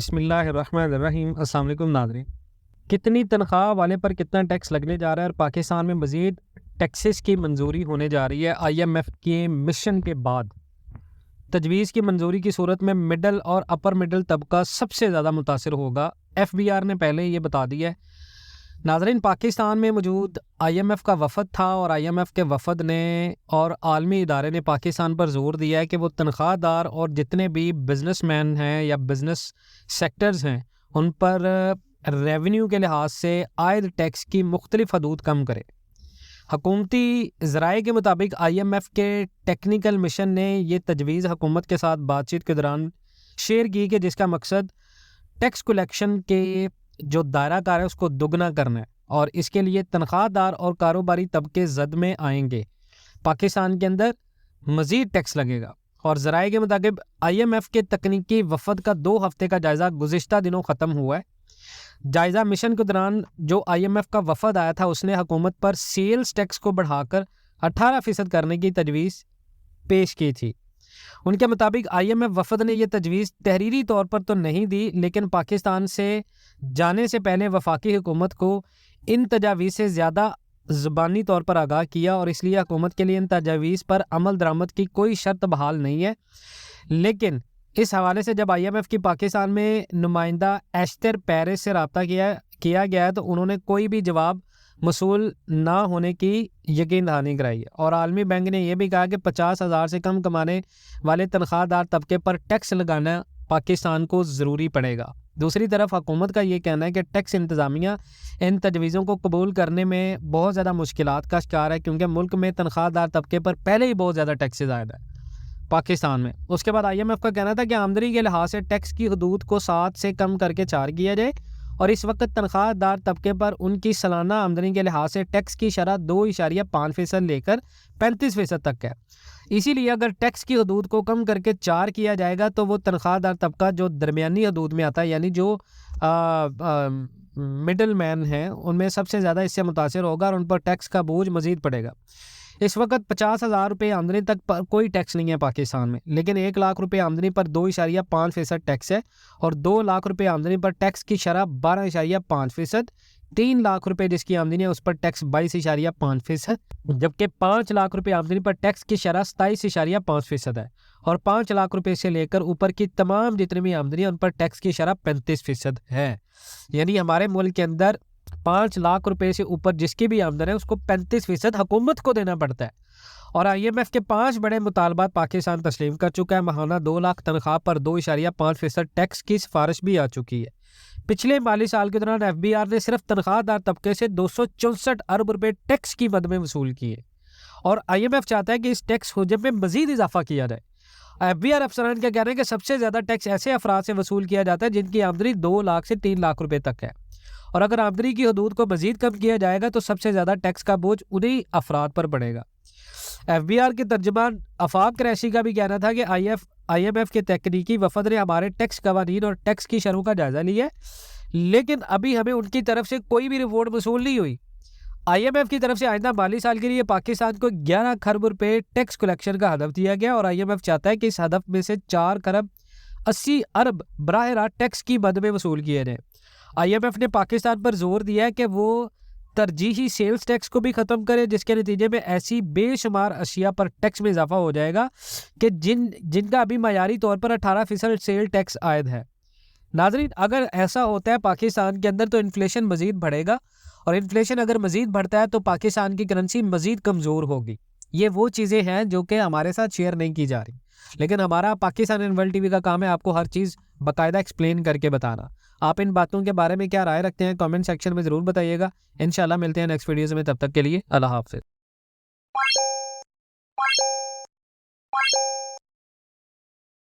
بسم اللہ الرحمن الرحیم۔ السلام علیکم ناظرین۔ کتنی تنخواہ والے پر کتنا ٹیکس لگنے جا رہا ہے اور پاکستان میں مزید ٹیکسز کی منظوری ہونے جا رہی ہے آئی ایم ایف کے مشن کے بعد۔ تجویز کی منظوری کی صورت میں مڈل اور اپر مڈل طبقہ سب سے زیادہ متاثر ہوگا۔ ایف بی آر نے پہلے یہ بتا دیا ہے۔ ناظرین، پاکستان میں موجود آئی ایم ایف کا وفد تھا اور آئی ایم ایف کے وفد نے اور عالمی ادارے نے پاکستان پر زور دیا ہے کہ وہ تنخواہ دار اور جتنے بھی بزنس مین ہیں یا بزنس سیکٹرز ہیں ان پر ریونیو کے لحاظ سے عائد ٹیکس کی مختلف حدود کم کرے۔ حکومتی ذرائع کے مطابق آئی ایم ایف کے ٹیکنیکل مشن نے یہ تجویز حکومت کے ساتھ بات چیت کے دوران شیئر کی کہ جس کا مقصد ٹیکس کلیکشن کے جو دائرہ کار ہے اس کو دگنا کرنا ہے اور اس کے لیے تنخواہ دار اور کاروباری طبقے زد میں آئیں گے۔ پاکستان کے اندر مزید ٹیکس لگے گا اور ذرائع کے مطابق آئی ایم ایف کے تکنیکی وفد کا 2 ہفتے کا جائزہ گزشتہ دنوں ختم ہوا ہے۔ جائزہ مشن کے دوران جو آئی ایم ایف کا وفد آیا تھا اس نے حکومت پر سیلز ٹیکس کو بڑھا کر 18% کرنے کی تجویز پیش کی تھی۔ ان کے مطابق آئی ایم ایف وفد نے یہ تجویز تحریری طور پر تو نہیں دی، لیکن پاکستان سے جانے سے پہلے وفاقی حکومت کو ان تجاویز سے زیادہ زبانی طور پر آگاہ کیا اور اس لیے حکومت کے لیے ان تجاویز پر عمل درآمد کی کوئی شرط بحال نہیں ہے۔ لیکن اس حوالے سے جب آئی ایم ایف کی پاکستان میں نمائندہ ایشتر پیرس سے رابطہ کیا گیا ہے تو انہوں نے کوئی بھی جواب موصول نہ ہونے کی یقین دہانی کرائی ہے اور عالمی بینک نے یہ بھی کہا کہ 50,000 سے کم کمانے والے تنخواہ دار طبقے پر ٹیکس لگانا پاکستان کو ضروری پڑے گا۔ دوسری طرف حکومت کا یہ کہنا ہے کہ ٹیکس انتظامیہ ان تجویزوں کو قبول کرنے میں بہت زیادہ مشکلات کا شکار ہے کیونکہ ملک میں تنخواہ دار طبقے پر پہلے ہی بہت زیادہ ٹیکسز عائد ہے پاکستان میں۔ اس کے بعد آئی ایم ایف کا کہنا تھا کہ آمدنی کے لحاظ سے ٹیکس کی حدود کو 7 سے کم کر کے 4 کیا جائے اور اس وقت تنخواہ دار طبقے پر ان کی سالانہ آمدنی کے لحاظ سے ٹیکس کی شرح 2.5% لے کر 35% تک ہے۔ اسی لیے اگر ٹیکس کی حدود کو کم کر کے 4 کیا جائے گا تو وہ تنخواہ دار طبقہ جو درمیانی حدود میں آتا ہے یعنی جو مڈل مین ہیں ان میں سب سے زیادہ اس سے متاثر ہوگا اور ان پر ٹیکس کا بوجھ مزید پڑے گا۔ اس وقت 50,000 روپے آمدنی تک پر کوئی ٹیکس نہیں ہے پاکستان میں، لیکن 1 لاکھ روپے آمدنی پر 2.5% ٹیکس ہے اور 2 لاکھ روپے آمدنی پر ٹیکس کی شرح 12.5%، 3 لاکھ روپے جس کی آمدنی ہے اس پر ٹیکس 22.5%، جبکہ 5 لاکھ روپے آمدنی پر ٹیکس کی شرح 27.5% ہے اور 5 لاکھ روپے سے لے کر اوپر کی تمام جتنی بھی آمدنی ہے ان پر ٹیکس کی شرح 35% ہے۔ یعنی ہمارے ملک کے اندر 5 لاکھ روپے سے اوپر جس کی بھی آمدن ہے اس کو 35% حکومت کو دینا پڑتا ہے اور آئی ایم ایف کے 5 بڑے مطالبات پاکستان تسلیم کر چکا ہے۔ ماہانہ 2 لاکھ تنخواہ پر 2.5% ٹیکس کی سفارش بھی آ چکی ہے۔ پچھلے مالی سال کے دوران ایف بی آر نے صرف تنخواہ دار طبقے سے 264 ارب روپے ٹیکس کی مد میں وصول کیے اور آئی ایم ایف چاہتا ہے کہ اس ٹیکس حجم میں مزید اضافہ کیا جائے۔ ایف بی آر افسران کا کہنا ہے کہ سب سے زیادہ ٹیکس ایسے افراد سے وصول کیا جاتا ہے جن کی آمدنی 2 لاکھ سے 3 لاکھ روپے تک ہے اور اگر آمدنی کی حدود کو مزید کم کیا جائے گا تو سب سے زیادہ ٹیکس کا بوجھ انہی افراد پر پڑے گا۔ ایف بی آر کے ترجمان آفاق قریشی کا بھی کہنا تھا کہ آئی ایم ایف کے تکنیکی وفد نے ہمارے ٹیکس قوانین اور ٹیکس کی شرحوں کا جائزہ لیا ہے لیکن ابھی ہمیں ان کی طرف سے کوئی بھی رپورٹ موصول نہیں ہوئی۔ آئی ایم ایف کی طرف سے آئندہ مالی سال کے لیے پاکستان کو 11 کھرب روپے ٹیکس کلیکشن کا ہدف دیا گیا اور آئی ایم ایف چاہتا ہے کہ اس ہدف میں سے 4 کھرب 80 ارب براہ راست ٹیکس کی مد میں وصول کیے جائیں۔ آئی ایم ایف نے پاکستان پر زور دیا ہے کہ وہ ترجیحی سیلز ٹیکس کو بھی ختم کرے جس کے نتیجے میں ایسی بے شمار اشیاء پر ٹیکس میں اضافہ ہو جائے گا کہ جن کا ابھی معیاری طور پر 18% سیل ٹیکس عائد ہے۔ ناظرین، اگر ایسا ہوتا ہے پاکستان کے اندر تو انفلیشن مزید بڑھے گا اور انفلیشن اگر مزید بڑھتا ہے تو پاکستان کی کرنسی مزید کمزور ہوگی۔ یہ وہ چیزیں ہیں جو کہ ہمارے ساتھ شیئر نہیں کی جا رہی، لیکن ہمارا Pakistan in world T V کا کام ہے آپ کو ہر چیز باقاعدہ ایکسپلین کر کے بتانا۔ آپ ان باتوں کے بارے میں کیا رائے رکھتے ہیں کامنٹ سیکشن میں ضرور بتائیے گا۔ انشاءاللہ ملتے ہیں نیکسٹ ویڈیوز میں، تب تک کے لیے اللہ حافظ۔